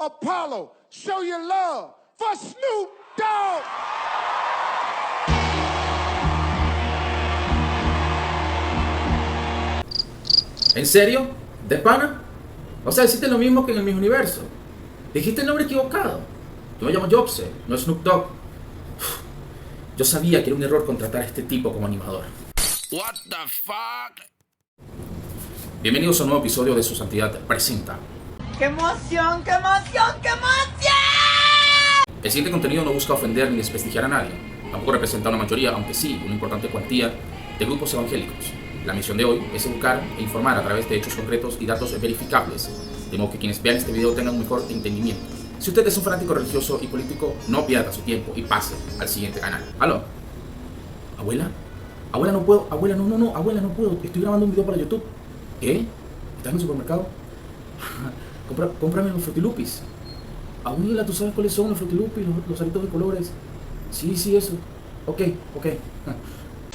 Apollo, show your love for Snoop Dogg. ¿En serio? ¿De pana? O sea, hiciste lo mismo que en el mismo universo. Dijiste el nombre equivocado. Yo me llamo Jobse, no Snoop Dogg. Yo sabía que era un error contratar a este tipo como animador. What the fuck? Bienvenidos a un nuevo episodio de Su Santidad Presenta. ¡Qué emoción, qué emoción, qué emoción! El siguiente contenido no busca ofender ni desprestigiar a nadie. Tampoco representa una mayoría, aunque sí una importante cuantía, de grupos evangélicos. La misión de hoy es educar e informar a través de hechos concretos y datos verificables, de modo que quienes vean este video tengan un mejor entendimiento. Si usted es un fanático religioso y político, no pierda su tiempo y pase al siguiente canal. ¿Aló? ¿Abuela? Abuela, no puedo. Abuela, no, abuela, no puedo. Estoy grabando un video para YouTube. ¿Qué? ¿Estás en el supermercado? Cómprame los frutilupis. Abuela, ¿tú sabes cuáles son los frutilupis? Los aritos de colores. Sí, eso. Ok.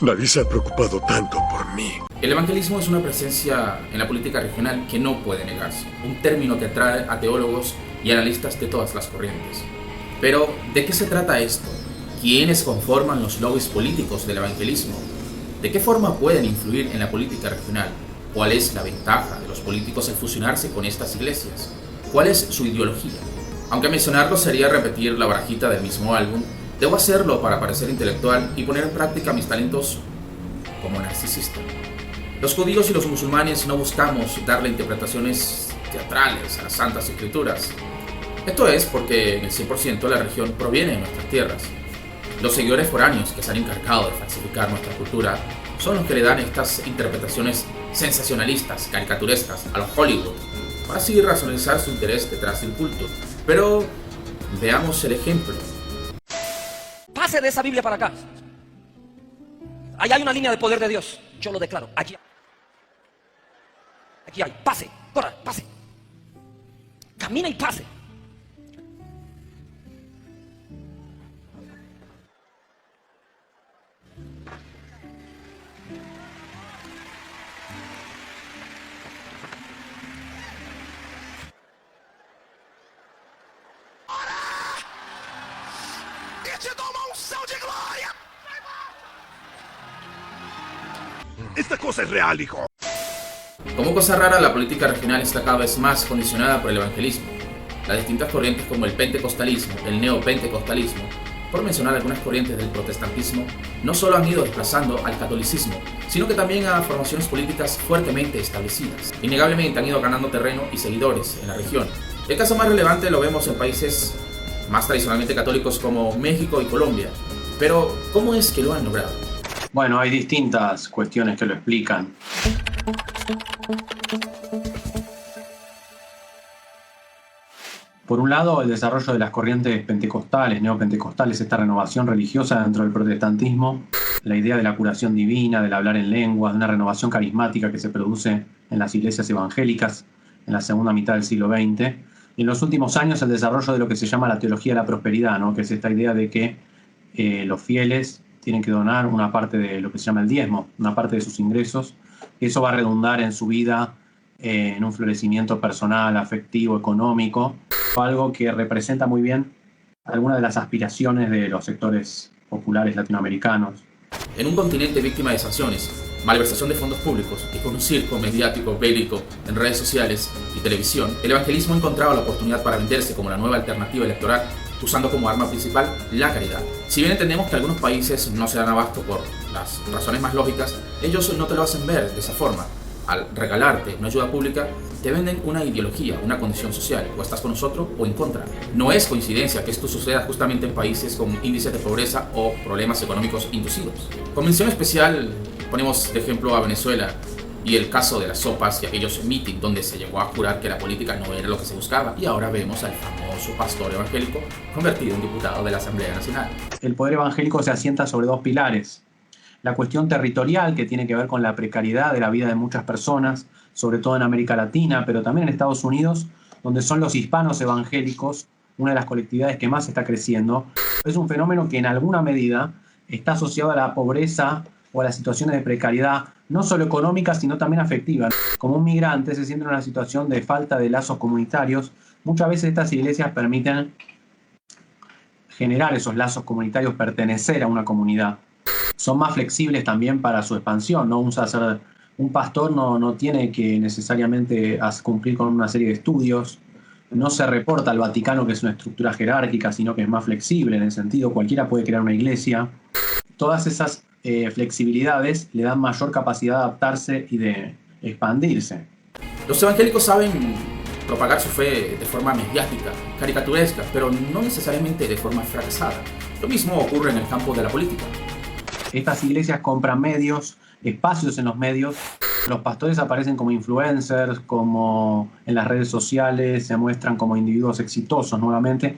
Nadie se ha preocupado tanto por mí. El evangelismo es una presencia en la política regional que no puede negarse. Un término que atrae a teólogos y analistas de todas las corrientes. Pero, ¿de qué se trata esto? ¿Quiénes conforman los lobbies políticos del evangelismo? ¿De qué forma pueden influir en la política regional? ¿Cuál es la ventaja de los políticos al fusionarse con estas iglesias? ¿Cuál es su ideología? Aunque mencionarlo sería repetir la barajita del mismo álbum, debo hacerlo para parecer intelectual y poner en práctica mis talentos como narcisista. Los judíos y los musulmanes no buscamos darle interpretaciones teatrales a las Santas Escrituras. Esto es porque en el 100% la religión proviene de nuestras tierras. Los seguidores foráneos que se han encargado de falsificar nuestra cultura son los que le dan estas interpretaciones sensacionalistas, caricaturescas a los Hollywood, para así racionalizar su interés detrás del culto. Pero veamos el ejemplo. Pase de esa Biblia para acá. Ahí hay una línea de poder de Dios. Yo lo declaro. Aquí hay. Pase. Corra, pase. Camina y pase. Esta cosa es real, hijo. Como cosa rara, la política regional está cada vez más condicionada por el evangelismo. Las distintas corrientes como el pentecostalismo, el neopentecostalismo, por mencionar algunas corrientes del protestantismo, no solo han ido desplazando al catolicismo, sino que también a formaciones políticas fuertemente establecidas. Innegablemente han ido ganando terreno y seguidores en la región. El caso más relevante lo vemos en países más tradicionalmente católicos como México y Colombia. Pero, ¿cómo es que lo han logrado? Bueno, hay distintas cuestiones que lo explican. Por un lado, el desarrollo de las corrientes pentecostales, neopentecostales, esta renovación religiosa dentro del protestantismo, la idea de la curación divina, del hablar en lenguas, de una renovación carismática que se produce en las iglesias evangélicas en la segunda mitad del siglo XX. Y en los últimos años, el desarrollo de lo que se llama la teología de la prosperidad, ¿no? Que es esta idea de que los fieles tienen que donar una parte de lo que se llama el diezmo, una parte de sus ingresos. Eso va a redundar en su vida en un florecimiento personal, afectivo, económico, algo que representa muy bien algunas de las aspiraciones de los sectores populares latinoamericanos. En un continente víctima de sanciones, malversación de fondos públicos y con un circo mediático bélico en redes sociales y televisión, el evangelismo ha encontrado la oportunidad para venderse como la nueva alternativa electoral, usando como arma principal la caridad. Si bien entendemos que algunos países no se dan abasto por las razones más lógicas, ellos no te lo hacen ver de esa forma. Al regalarte una ayuda pública, te venden una ideología, una condición social, o estás con nosotros o en contra. No es coincidencia que esto suceda justamente en países con índices de pobreza o problemas económicos inducidos. Con mención especial ponemos de ejemplo a Venezuela y el caso de las sopas y aquellos meetings donde se llegó a jurar que la política no era lo que se buscaba, y ahora vemos al famoso pastor evangélico convertido en diputado de la Asamblea Nacional. El poder evangélico se asienta sobre dos pilares. La cuestión territorial, que tiene que ver con la precariedad de la vida de muchas personas, sobre todo en América Latina, pero también en Estados Unidos, donde son los hispanos evangélicos, una de las colectividades que más está creciendo. Es un fenómeno que en alguna medida está asociado a la pobreza o a las situaciones de precariedad, no solo económica, sino también afectiva. Como un migrante se siente en una situación de falta de lazos comunitarios, Muchas veces estas iglesias permiten generar esos lazos comunitarios, pertenecer a una comunidad. Son más flexibles también para su expansión, ¿no? Un pastor no tiene que necesariamente cumplir con una serie de estudios, no se reporta al Vaticano, que es una estructura jerárquica, sino que es más flexible en el sentido, cualquiera puede crear una iglesia. Todas esas flexibilidades le dan mayor capacidad de adaptarse y de expandirse. Los evangélicos saben propagar su fe de forma mediática, caricaturesca, pero no necesariamente de forma fracasada. Lo mismo ocurre en el campo de la política. Estas iglesias compran medios, espacios en los medios. Los pastores aparecen como influencers, como en las redes sociales, se muestran como individuos exitosos nuevamente.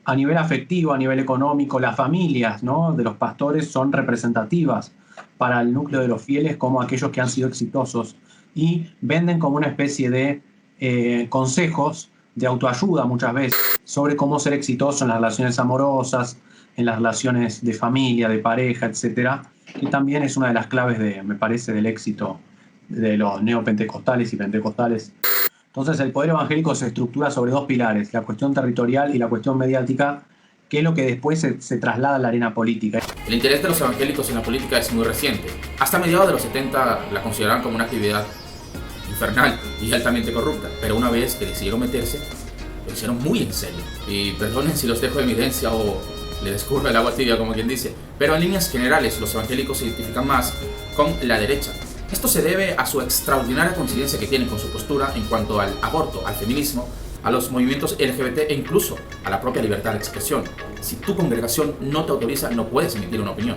A nivel afectivo, a nivel económico, las familias, ¿no?, de los pastores son representativas para el núcleo de los fieles como aquellos que han sido exitosos y venden como una especie de consejos de autoayuda muchas veces sobre cómo ser exitoso en las relaciones amorosas, en las relaciones de familia, de pareja, etcétera, que también es una de las claves, me parece, del éxito de los neopentecostales y pentecostales. Entonces el poder evangélico se estructura sobre dos pilares, la cuestión territorial y la cuestión mediática, que es lo que después se traslada a la arena política. El interés de los evangélicos en la política es muy reciente. Hasta mediados de los 70 la consideraban como una actividad infernal y altamente corrupta, pero una vez que decidieron meterse, lo hicieron muy en serio. Y perdonen si los dejo de evidencia o le descurre el agua tibia, como quien dice, pero en líneas generales los evangélicos se identifican más con la derecha. Esto se debe a su extraordinaria coincidencia que tienen con su postura en cuanto al aborto, al feminismo, a los movimientos LGBT e incluso a la propia libertad de expresión. Si tu congregación no te autoriza, no puedes emitir una opinión.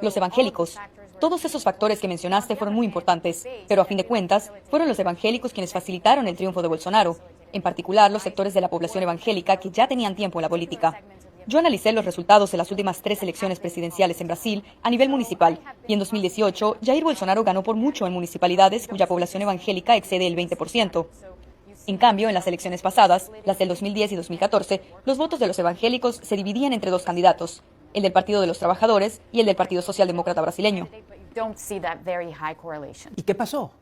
Los evangélicos. Todos esos factores que mencionaste fueron muy importantes, pero a fin de cuentas, fueron los evangélicos quienes facilitaron el triunfo de Bolsonaro, en particular los sectores de la población evangélica que ya tenían tiempo en la política. Yo analicé los resultados de las últimas 3 elecciones presidenciales en Brasil a nivel municipal, y en 2018, Jair Bolsonaro ganó por mucho en municipalidades cuya población evangélica excede el 20%. En cambio, en las elecciones pasadas, las del 2010 y 2014, los votos de los evangélicos se dividían entre 2 candidatos, el del Partido de los Trabajadores y el del Partido Socialdemócrata Brasileño. ¿Y qué pasó?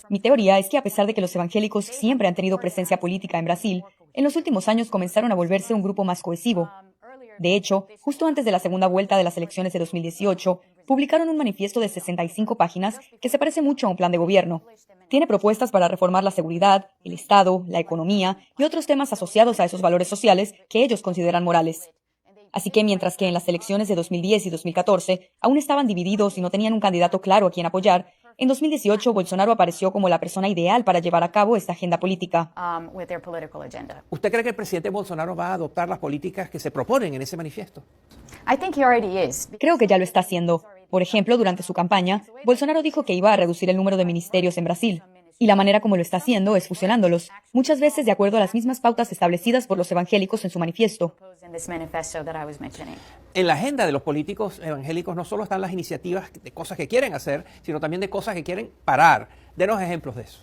Mi teoría es que a pesar de que los evangélicos siempre han tenido presencia política en Brasil, en los últimos años comenzaron a volverse un grupo más cohesivo. De hecho, justo antes de la segunda vuelta de las elecciones de 2018, publicaron un manifiesto de 65 páginas que se parece mucho a un plan de gobierno. Tiene propuestas para reformar la seguridad, el Estado, la economía y otros temas asociados a esos valores sociales que ellos consideran morales. Así que mientras que en las elecciones de 2010 y 2014 aún estaban divididos y no tenían un candidato claro a quien apoyar, en 2018 Bolsonaro apareció como la persona ideal para llevar a cabo esta agenda política. ¿Usted cree que el presidente Bolsonaro va a adoptar las políticas que se proponen en ese manifiesto? Creo que ya lo está haciendo. Por ejemplo, durante su campaña, Bolsonaro dijo que iba a reducir el número de ministerios en Brasil. Y la manera como lo está haciendo es fusionándolos, muchas veces de acuerdo a las mismas pautas establecidas por los evangélicos en su manifiesto. En la agenda de los políticos evangélicos no solo están las iniciativas de cosas que quieren hacer, sino también de cosas que quieren parar. Denos ejemplos de eso.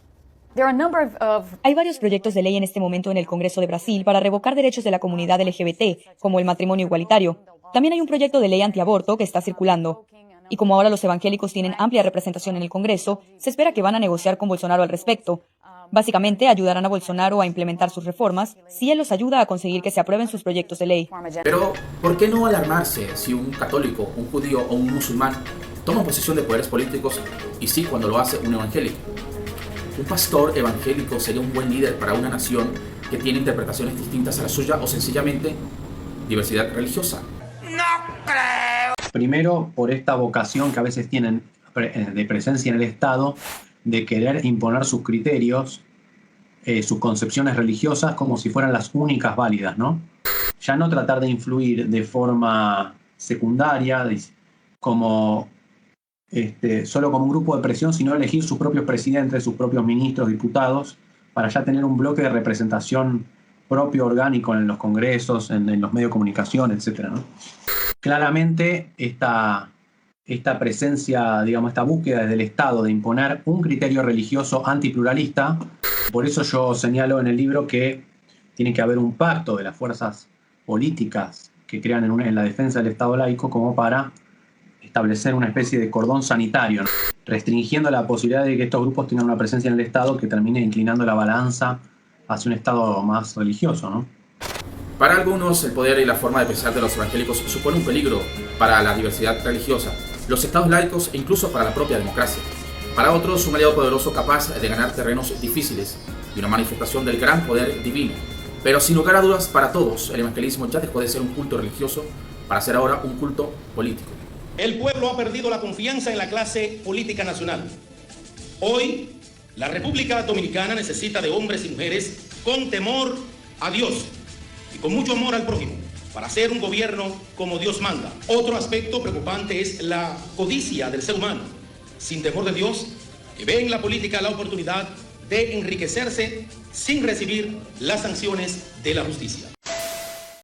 Hay varios proyectos de ley en este momento en el Congreso de Brasil para revocar derechos de la comunidad LGBT, como el matrimonio igualitario. También hay un proyecto de ley antiaborto que está circulando. Y como ahora los evangélicos tienen amplia representación en el Congreso, se espera que van a negociar con Bolsonaro al respecto. Básicamente, ayudarán a Bolsonaro a implementar sus reformas si él los ayuda a conseguir que se aprueben sus proyectos de ley. Pero, ¿por qué no alarmarse si un católico, un judío o un musulmán toma posición de poderes políticos y sí cuando lo hace un evangélico? ¿Un pastor evangélico sería un buen líder para una nación que tiene interpretaciones distintas a la suya o sencillamente diversidad religiosa? Primero, por esta vocación que a veces tienen de presencia en el Estado, de querer imponer sus criterios, sus concepciones religiosas como si fueran las únicas válidas, ¿no? Ya no tratar de influir de forma secundaria, como solo como un grupo de presión, sino elegir sus propios presidentes, sus propios ministros, diputados, para ya tener un bloque de representación propio, orgánico en los congresos, en los medios de comunicación, etcétera, ¿no? Claramente esta presencia, digamos, esta búsqueda desde el Estado de imponer un criterio religioso antipluralista, por eso yo señalo en el libro que tiene que haber un pacto de las fuerzas políticas que crean en la defensa del Estado laico como para establecer una especie de cordón sanitario, ¿no? restringiendo la posibilidad de que estos grupos tengan una presencia en el Estado que termine inclinando la balanza hacia un Estado más religioso, ¿no? Para algunos, el poder y la forma de pensar de los evangélicos supone un peligro para la diversidad religiosa, los estados laicos e incluso para la propia democracia. Para otros, un aliado poderoso capaz de ganar terrenos difíciles y una manifestación del gran poder divino. Pero sin lugar a dudas, para todos, el evangelismo ya dejó de ser un culto religioso para ser ahora un culto político. El pueblo ha perdido la confianza en la clase política nacional. Hoy, la República Dominicana necesita de hombres y mujeres con temor a Dios y con mucho amor al prójimo para hacer un gobierno como Dios manda. Otro aspecto preocupante es la codicia del ser humano, sin temor de Dios, que ve en la política la oportunidad de enriquecerse sin recibir las sanciones de la justicia.